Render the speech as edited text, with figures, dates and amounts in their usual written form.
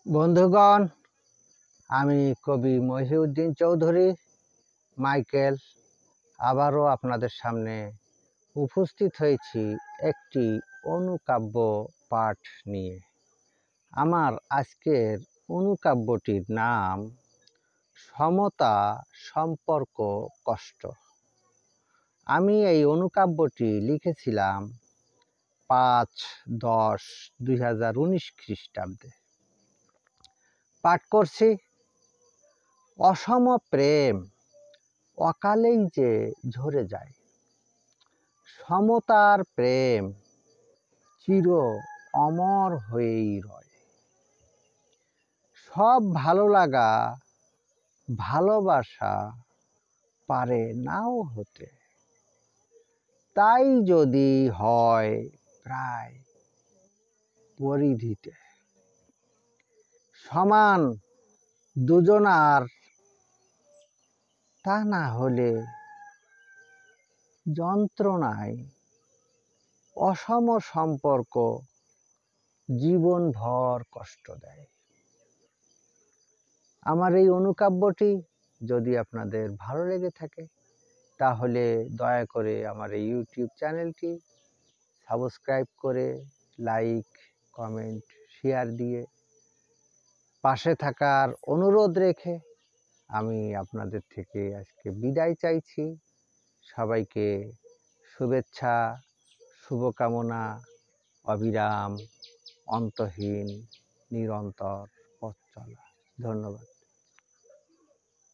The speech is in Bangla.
বন্ধুগণ, আমি কবি মহিউদ্দিন চৌধুরী মাইকেল আবারও আপনাদের সামনে উপস্থিত হয়েছি একটি অনুকাব্য পাঠ নিয়ে। আমার আজকের অনুকাব্যটির নাম সমতা, সম্পর্ক, কষ্ট। আমি এই অনুকাব্যটি লিখেছিলাম 5-10-2019 খ্রিস্টাব্দে। পাঠ করছি। অসম প্রেম অকালেই যে ঝরে যায়, সমতার প্রেম চির অমর হয়েই রয়। সব ভালো লাগা ভালোবাসা পারে নাও হতে, তাই যদি হয় প্রায় পরিধিতে। সমান দুজনার তা না হলে যন্ত্রণায় অসম সম্পর্ক জীবনভর কষ্ট দেয়। আমার এই অনুকাব্যটি যদি আপনাদের ভালো লেগে থাকে তাহলে দয়া করে আমার এই ইউটিউব চ্যানেলটি সাবস্ক্রাইব করে লাইক, কমেন্ট, শেয়ার দিয়ে পাশে থাকার অনুরোধ রেখে আমি আপনাদের থেকে আজকে বিদায় চাইছি। সবাইকে শুভেচ্ছা, শুভকামনা, অবিরাম, অন্তহীন, নিরন্তর পথ চলা। ধন্যবাদ।